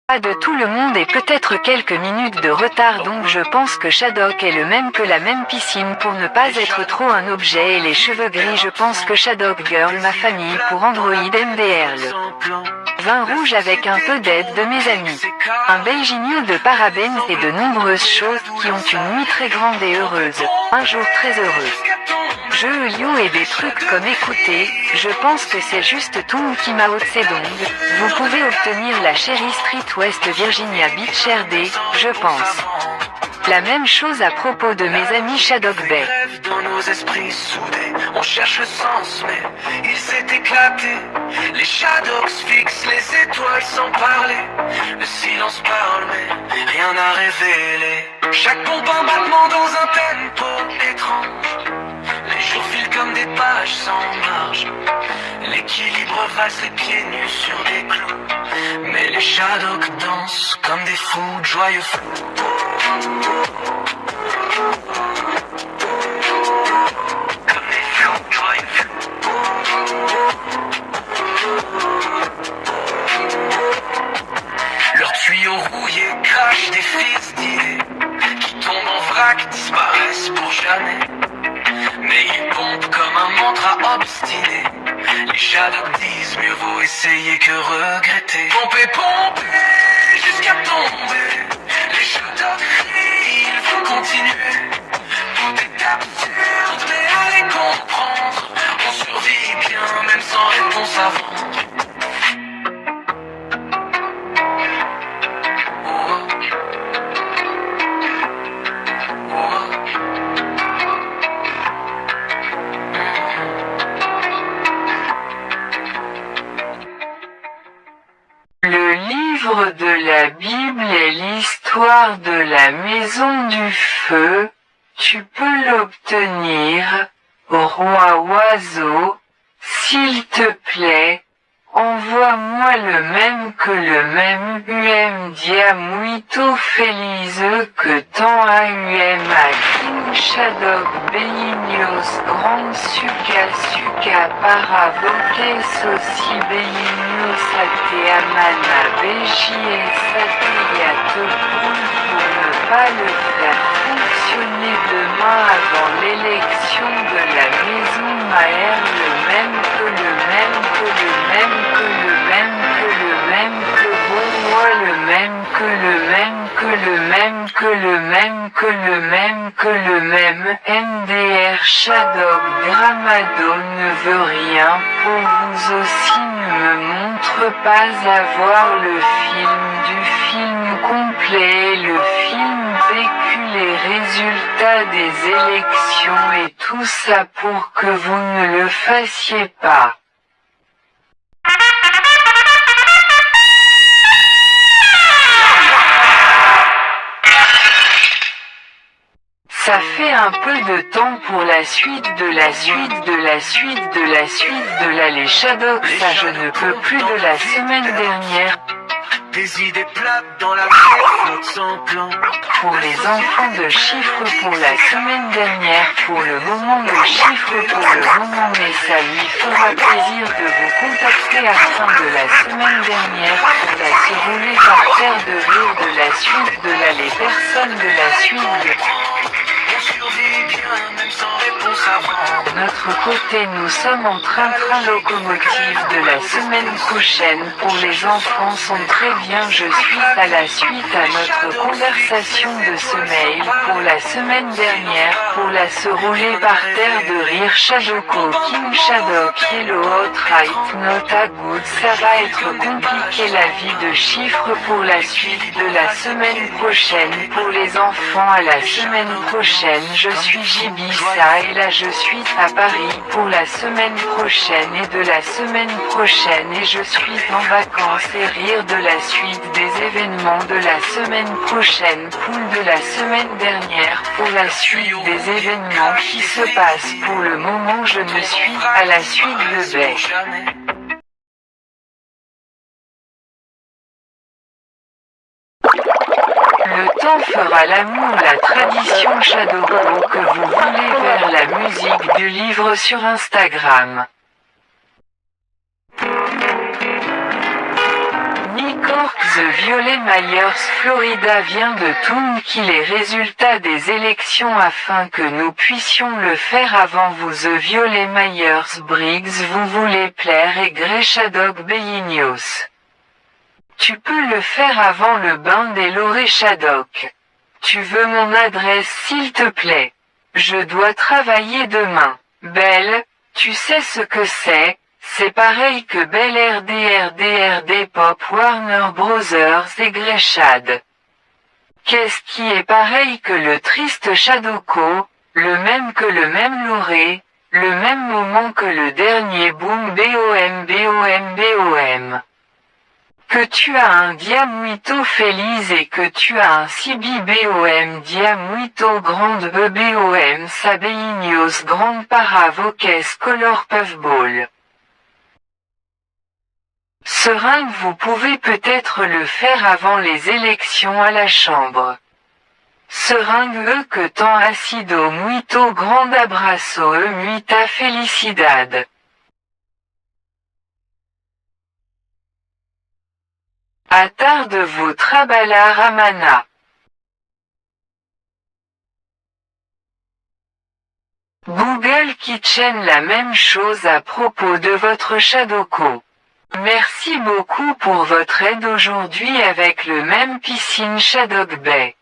Pas de tout le monde et peut-être quelques minutes de retard, donc je pense que Shadok est le même que la même piscine pour ne pas être trop un objet, et les cheveux gris, je pense que Shadok Girl ma famille pour Android MDR, le vin rouge avec un peu d'aide de mes amis, un beijinho de parabènes et de nombreuses choses qui ont une nuit très grande et heureuse, un jour très heureux. Jeux Liu et des trucs comme écouter, je pense que c'est juste tout qui Mao Tse-dong. Vous pouvez obtenir la Cherry Street West Virginia Beach RD, je pense. La même chose à propos de mes amis Shadok Bay. Dans nos esprits soudés, on cherche le sens, mais il s'est éclaté. Les Shadoks fixent les étoiles sans parler. Le silence parle, mais rien n'a révélé. Chaque pompe un battement dans un tempo étrange. Les jours filent comme des pages sans marge. L'équilibre vase les pieds nus sur des clous. Mais les Shadoks dansent comme des fous de joyeux fous. Comme des fous de joyeux fous. Leurs tuyaux rouillés crachent des fils d'idées qui tombent en vrac, disparaissent pour jamais. Mais ils pompent comme un mantra obstiné. Les Shadoks disent mieux vaut essayer que regretter. Pomper, pomper, jusqu'à tomber. Les Shadoks crient, il faut continuer. Tout est absurde, mais allez comprendre. On survit bien, même sans réponse à vendre. Le livre de la Bible est l'histoire de la maison du feu. Tu peux l'obtenir, roi oiseau, s'il te plaît. Envoie-moi le même que le même diamuito feliz que tant a King Shadok Beinios Grand Suka para Bokes aussi Beinios Ate Amana BJS Atriate pour ne pas le faire fonctionner demain avant l'élection de la maison Maher, le même que le même que le même que le même que le même que bon moi le même que le même que le même que le même que le même que le même MDR Shadok Gramado ne veut rien pour vous aussi ne me montre pas avoir le film du film complet, le film vécu les résultats des élections et tout ça pour que vous ne le fassiez pas. Ça fait un peu de temps pour la suite de la suite de la suite de la suite de la les Shadoks, ça je ne peux plus de la semaine dernière. Des idées plates dans la tête, sans plan. Pour les enfants de chiffres pour la semaine dernière, pour le moment de chiffres pour le moment, mais ça lui fera plaisir de vous contacter à la fin de la semaine dernière pour la se rouler par terre de rire de la suite de la les personnes de la suite de... On survit bien, même sans réponse avant. De notre côté, nous sommes en train locomotive de la semaine prochaine. Pour les enfants sont très bien. Je suis à la suite à notre conversation de ce mail pour la semaine dernière. Pour la se rouler par terre de rire Shadoko King Shadok Hello Hot Right Not a Good. Ça va être compliqué la vie de chiffres pour la suite de la semaine prochaine. Pour les enfants à la semaine prochaine. Je suis Jibissa et là je suis à Paris pour la semaine prochaine et de la semaine prochaine et je suis en vacances et rire de la suite des événements de la semaine prochaine, poule de la semaine dernière pour la suite des événements qui se passent. Pour le moment je ne suis à la suite de Bay. Le temps fera l'amour, la tradition Shadoko que vous voulez vers la musique du livre sur Instagram. Nico York The Violet Myers Florida vient de tout les résultats des élections afin que nous puissions le faire avant vous. The Violet Myers Briggs vous voulez plaire et Grey Shadok Beignos. Tu peux le faire avant le bain des Loré Shadok. Tu veux mon adresse s'il te plaît. Je dois travailler demain. Belle, tu sais ce que c'est pareil que Belle RD Pop Warner Brothers et Grey Shad. Qu'est-ce qui est pareil que le triste Shadoko, le même que le même Loré, le même moment que le dernier boom BOM. Que tu as un diamuito feliz et que tu as un Sibi BOM diamuito grande BOM Sabeignos grande paravoques color puffball. Seringue vous pouvez peut-être le faire avant les élections à la Chambre. Seringue que tant acido muito grande abraço muita felicidad. Attarde-vous trabalar amana. Google Kitchen la même chose à propos de votre Shadoko. Merci beaucoup pour votre aide aujourd'hui avec le même piscine Shadok Bay.